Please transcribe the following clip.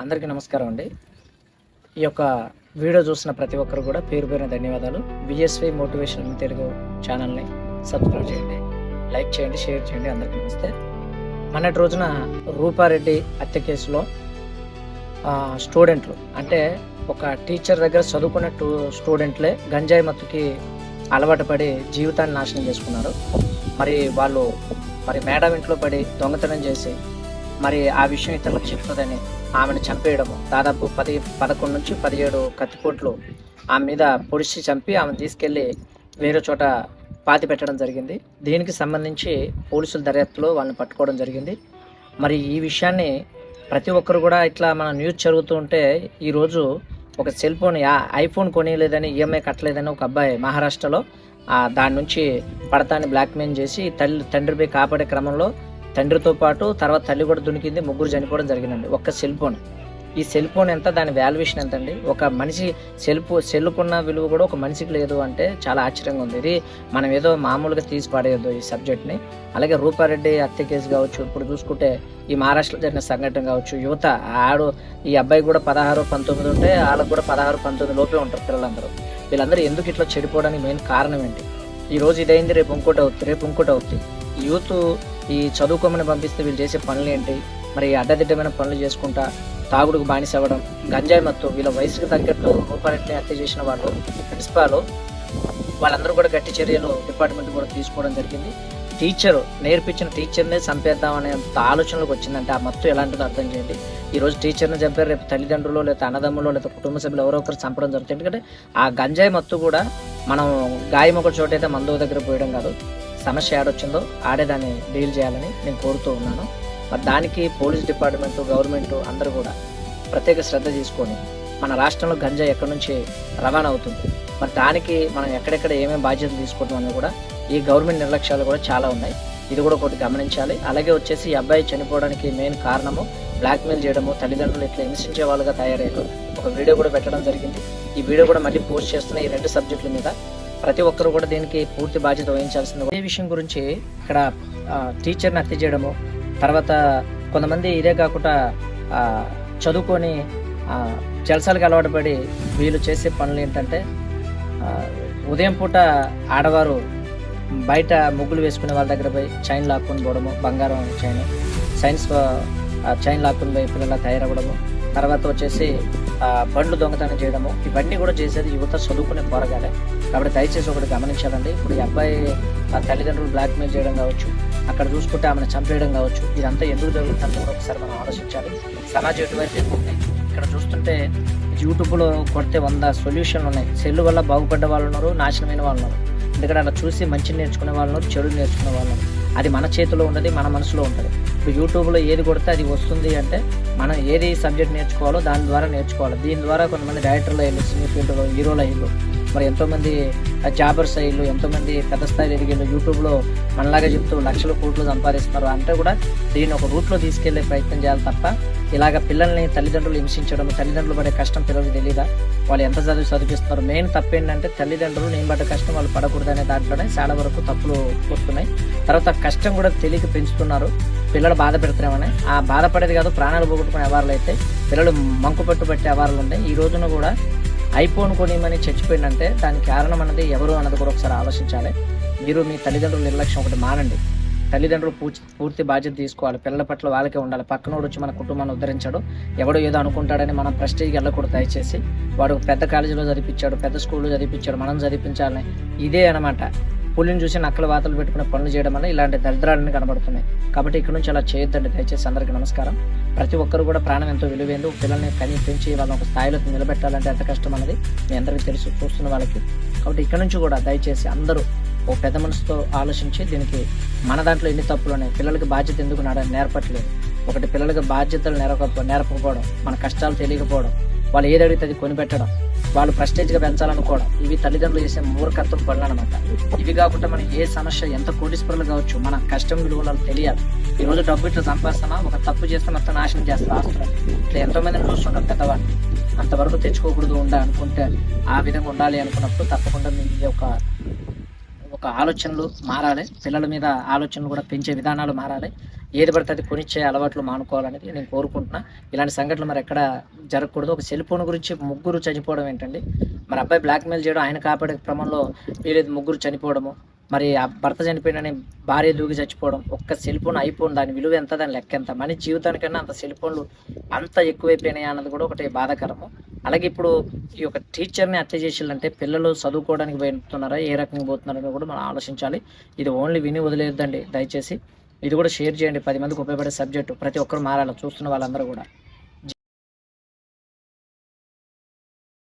అందరికీ నమస్కారం అండి. ఈ యొక్క వీడియో చూసిన ప్రతి ఒక్కరు కూడా పేరు పేరున ధన్యవాదాలు. బిఎస్వై మోటివేషన్ ఇన్ తెలుగు ఛానల్ని సబ్స్క్రైబ్ చేయండి, లైక్ చేయండి, షేర్ చేయండి. అందరికీ నమస్తే. మొన్నటి రోజున రూపారెడ్డి హత్య కేసులో స్టూడెంట్లు అంటే ఒక టీచర్ దగ్గర చదువుకునే స్టూడెంట్లే గంజాయి మత్తుకి అలవాటు పడి జీవితాన్ని నాశనం చేసుకున్నారు. వాళ్ళు మేడం ఇంట్లో పడి దొంగతనం చేసి ఆ విషయం ఇతరులకు చెప్తుందని ఆమెను చంపేయడము, దాదాపు 11 నుంచి 17 కత్తిపోట్లు ఆమె మీద పొడిచి చంపి ఆమెను తీసుకెళ్ళి వేరే చోట పాతి పెట్టడం జరిగింది. దీనికి సంబంధించి పోలీసుల దర్యాప్తులో వాళ్ళని పట్టుకోవడం జరిగింది. ఈ విషయాన్ని ప్రతి ఒక్కరు కూడా ఇట్లా మన న్యూస్ జరుగుతూ ఉంటే ఈరోజు ఒక సెల్ ఫోన్ ఐఫోన్ కొనియలేదని ఈఎంఐ కట్టలేదని ఒక అబ్బాయి మహారాష్ట్రలో దాని నుంచి పడతాన్ని బ్లాక్మెయిల్ చేసి తండ్రిపై కాపాడే క్రమంలో తండ్రితో పాటు తర్వాత తల్లి కూడా దునికింది, 3 చనిపోవడం జరిగిందండి. ఒక్క సెల్ ఫోన్. ఈ సెల్ ఫోన్ ఎంత, దాని వాల్యుయేషన్ ఎంత అండి? ఒక మనిషి సెల్కున్న విలువ కూడా ఒక మనిషికి లేదు అంటే చాలా ఆశ్చర్యంగా ఉంది. ఇది మనం ఏదో మామూలుగా తీసి పడేయద్దు ఈ సబ్జెక్ట్ని. అలాగే రూపారెడ్డి హత్య కేసు కావచ్చు, ఇప్పుడు చూసుకుంటే ఈ మహారాష్ట్రలో జరిగిన సంఘటన కావచ్చు, యువత ఈ అబ్బాయి కూడా 16, 19 ఉంటే వాళ్ళకు కూడా 16, 19 లోపే ఉంటారు పిల్లలందరూ. వీళ్ళందరూ ఎందుకు ఇట్లా చెడిపోవడానికి మెయిన్ కారణం ఏంటి? ఈరోజు ఇదైంది, రేపు ఇంకోటి అవుతుంది. యూత్ ఈ చదువుకోమని పంపిస్తే వీళ్ళు చేసే పనులు ఏంటి? అడ్డదిడ్డమైన పనులు చేసుకుంటా తాగుడుకు బానిస అవ్వడం, గంజాయి మత్తు, వీళ్ళ వయసుకు తగ్గట్టు రూపారెడ్డిని హత్య చేసిన వాళ్ళు ప్రిన్సిపాల్ వాళ్ళందరూ కూడా గట్టి చర్యలు డిపార్ట్మెంట్ కూడా తీసుకోవడం జరిగింది. టీచరు నేర్పించిన టీచర్నే చంపేద్దామనే ఆలోచనలకు వచ్చిందంటే ఆ మత్తు ఎలాంటిదో అర్థం చేయండి. ఈరోజు టీచర్ని చంపారు, రేపు తల్లిదండ్రులు లేదా అన్నదమ్ములు లేదా కుటుంబ సభ్యులు ఎవరో ఒకరు చంపడం జరుగుతుంది. ఎందుకంటే ఆ గంజాయి మత్తు కూడా మనం గాయం ఒక చోట అయితే మందు దగ్గర పోయడం కాదు, సమస్య ఆడొచ్చిందో ఆడేదాన్ని డీల్ చేయాలని నేను కోరుతూ ఉన్నాను. దానికి పోలీస్ డిపార్ట్మెంటు, గవర్నమెంట్ అందరూ కూడా ప్రత్యేక శ్రద్ధ తీసుకొని మన రాష్ట్రంలో గంజాయి ఎక్కడి నుంచి రవాణా అవుతుంది, దానికి మనం ఎక్కడెక్కడ ఏమేమి బాధ్యతలు తీసుకోవడం అనేది కూడా ఈ గవర్నమెంట్ నిర్లక్ష్యాలు కూడా చాలా ఉన్నాయి. ఇది కూడా ఒకటి గమనించాలి. అలాగే వచ్చేసి ఈ అబ్బాయి చనిపోవడానికి మెయిన్ కారణము బ్లాక్మెయిల్ చేయడము, తల్లిదండ్రులు ఇట్లా హింసించే వాళ్ళుగా తయారయ్యారు. ఒక వీడియో కూడా పెట్టడం జరిగింది. ఈ వీడియో కూడా మళ్ళీ పోస్ట్ చేస్తున్న ఈ 2 సబ్జెక్టుల మీద ప్రతి ఒక్కరు కూడా దీనికి పూర్తి బాధ్యత వహించాల్సింది. ఈ విషయం గురించి ఇక్కడ టీచర్ని హత్య చేయడము, తర్వాత కొంతమంది ఇదే కాకుండా చదువుకొని జలసాలకు అలవాటు పడి వీళ్ళు చేసే పనులు ఏంటంటే ఉదయం పూట ఆడవారు బయట ముగ్గులు వేసుకునే వాళ్ళ దగ్గర పోయి చైన్ లాక్కొని పోవడము, బంగారం చైన్ లాక్కొని పోయి పిల్లల తయారవ్వడము, తర్వాత వచ్చేసి బండ్లు దొంగతనం చేయడము, ఇవన్నీ కూడా చేసేది యువత చదువుకునే పోరగాలే. కాబట్టి దయచేసి ఒకటి గమనించాలండి. ఇప్పుడు ఈ అబ్బాయి తల్లిదండ్రులు బ్లాక్మెయిల్ చేయడం కావచ్చు, అక్కడ చూసుకుంటే ఆమెను చంపేయడం కావచ్చు, ఇదంతా ఎందుకు జరుగుతుందో కూడా ఒకసారి మనం ఆలోచించాలి. సమాజం ఎటువైపు ఉన్నాయి. ఇక్కడ చూస్తుంటే యూట్యూబ్లో కొడితే 100 సొల్యూషన్లు ఉన్నాయి. సెల్ వల్ల బాగుపడ్డ వాళ్ళు ఉన్నారు, నాశనమైన వాళ్ళు ఉన్నారు. ఎందుకంటే అలా చూసి మంచిని నేర్చుకునే వాళ్ళు ఉన్నారు, చెడు నేర్చుకునే వాళ్ళు ఉన్నారు. అది మన చేతిలో ఉండదు, మన మనసులో ఉంటుంది. ఇప్పుడు యూట్యూబ్లో ఏది కొడితే అది వస్తుంది అంటే మనం ఏది సబ్జెక్ట్ నేర్చుకోవాలో దాని ద్వారా నేర్చుకోవాలి. దీని ద్వారా కొంతమంది డైరెక్టర్లు అయ్యారు, సినీ ఫీల్డ్లో హీరోలు అయ్యారు, ఎంతోమంది జాబర్స్ అయ్యారు, ఎంతోమంది పెద్ద స్థాయిలో ఎదిగారు. యూట్యూబ్లో మనలాగా చెప్తూ లక్షల కోట్లు సంపాదిస్తున్నారు. అంటే కూడా దీన్ని ఒక రూట్లో తీసుకెళ్లే ప్రయత్నం చేయాలి తప్ప ఇలాగ పిల్లల్ని తల్లిదండ్రులు హింసించడం, తల్లిదండ్రులు పడే కష్టం పిల్లలకు తెలియదా? వాళ్ళు ఎంత చదివిస్తున్నారు? మెయిన్ తప్పు ఏంటంటే తల్లిదండ్రులు నేను పడ్డ కష్టం వాళ్ళు పడకూడదనే దాంట్లోనే చాలా వరకు తప్పులు వస్తున్నాయి. తర్వాత కష్టం కూడా తెలియక పెంచుతున్నారు, పిల్లలు బాధ పెడుతున్నామని. ఆ బాధపడేది కాదు, ప్రాణాలు పోగొట్టుకునే వ్యవహారాలు అయితే పిల్లలు మంకు పట్టే వ్యవహారాలు ఉన్నాయి. ఈ రోజున కూడా ఐఫోన్ కొనిమని చచ్చిపోయిందంటే దానికి కారణం అన్నది ఎవరు అన్నది కూడా ఒకసారి ఆలోచించాలి. మీరు మీ తల్లిదండ్రుల నిర్లక్ష్యం ఒకటి మానండి. తల్లిదండ్రులు పూర్తి బాధ్యత తీసుకోవాలి. పిల్లల పట్ల వాళ్ళకే ఉండాలి. పక్కనోడు వచ్చి మన కుటుంబాన్ని ఉద్ధరించాడు, ఎవడో ఏదో అనుకుంటాడని మనం ప్రెస్టేజ్కి వెళ్ళకూడదు. దయచేసి వాడు పెద్ద కాలేజీలో చదివించాడు, పెద్ద స్కూల్లో చదివించాడు, మనం చదివించాలని ఇదే అనమాట. పులిని చూసి నక్కల వాతలు పెట్టుకునే పనులు చేయడం వల్ల ఇలాంటి దరిద్రాలన్నీ కనబడుతున్నాయి. కాబట్టి ఇక్కడ నుంచి అలా చేయొద్దండి దయచేసి. అందరికీ నమస్కారం. ప్రతి ఒక్కరు కూడా ప్రాణం ఎంతో విలువైంది. పిల్లల్ని పెంచి వాళ్ళని ఒక స్థాయిలో నిలబెట్టాలంటే ఎంత కష్టం అన్నది మీ అందరికీ తెలుసు, చూస్తున్న వాళ్ళకి. కాబట్టి ఇక్కడ నుంచి కూడా దయచేసి అందరూ ఓ పెద్ద మనసుతో ఆలోచించి దీనికి మన దాంట్లో ఎన్ని తప్పులు ఉన్నాయి, పిల్లలకి బాధ్యత ఎందుకు నేర్పట్లేదు. ఒకటి పిల్లలకి బాధ్యతలు నేర్పకపోవడం, మన కష్టాలు తెలియకపోవడం, వాళ్ళు ఏది అడిగితే అది కొనిపెట్టడం, వాళ్ళు ప్రెస్టేజ్గా పెంచాలనుకోవడం, ఇవి తల్లిదండ్రులు చేసే మూర్ఖత్వం పనులు అనమాట. ఇవి కాకుండా మనం ఏ సమస్య ఎంత కోటీశ్వరులు కావచ్చు, మన కష్టం విలువలు తెలియాలి. ఈరోజు డబ్బు ఇట్లా సంపాదిస్తామా, ఒక తప్పు చేస్తే మొత్తం నాశనం చేస్తారు ఆస్తులు. ఇట్లా ఎంతో మందిని చూస్తుంటాం పెద్దవాళ్ళు. అంతవరకు తెచ్చుకోకూడదు అనుకుంటే ఆ విధంగా ఉండాలి అనుకున్నప్పుడు తప్పకుండా మీ ఒక ఆలోచనలు మారాలి. పిల్లల మీద ఆలోచనలు కూడా పెంచే విధానాలు మారాలి. ఏది పడితే అది కొనిచ్చే అలవాట్లు మానుకోవాలనేది నేను కోరుకుంటున్నా. ఇలాంటి సంఘటనలు మరి ఎక్కడ జరగకూడదు. ఒక సెల్ ఫోన్ గురించి ముగ్గురు చనిపోవడం ఏంటండి? మరి అబ్బాయి బ్లాక్‌మెయిల్ చేయడం, ఆయన కాపాడే క్రమంలో వీళ్ళు ముగ్గురు చనిపోవడము. మరి ఆ భర్త చనిపోయిండని భార్య దూకి చచ్చిపోవడం. ఒక్క సెల్ ఫోన్, ఐఫోన్ దాని విలువ ఎంత? దాని లెక్క ఎంత? మనిషి జీవితానికన్నా అంత సెల్ ఫోన్‌లు అంత ఎక్కువైపోయినాయా అన్నది కూడా ఒకటి బాధాకరము. అలాగే ఇప్పుడు ఈ యొక్క టీచర్‌ని హత్య చేసిల్లంటే పిల్లలు చదువుకోవడానికి వెళ్తున్నారా? ఏ రకంగా పోతున్నారని కూడా మనం ఆలోచించాలి. ఇది ఓన్లీ విని వదిలేయొద్దండి దయచేసి. ఇది కూడా షేర్ చేయండి. 10 మందికి ఉపయోగపడే సబ్జెక్టు. ప్రతి ఒక్కరు మారాలి చూస్తున్న వాళ్ళందరూ కూడా.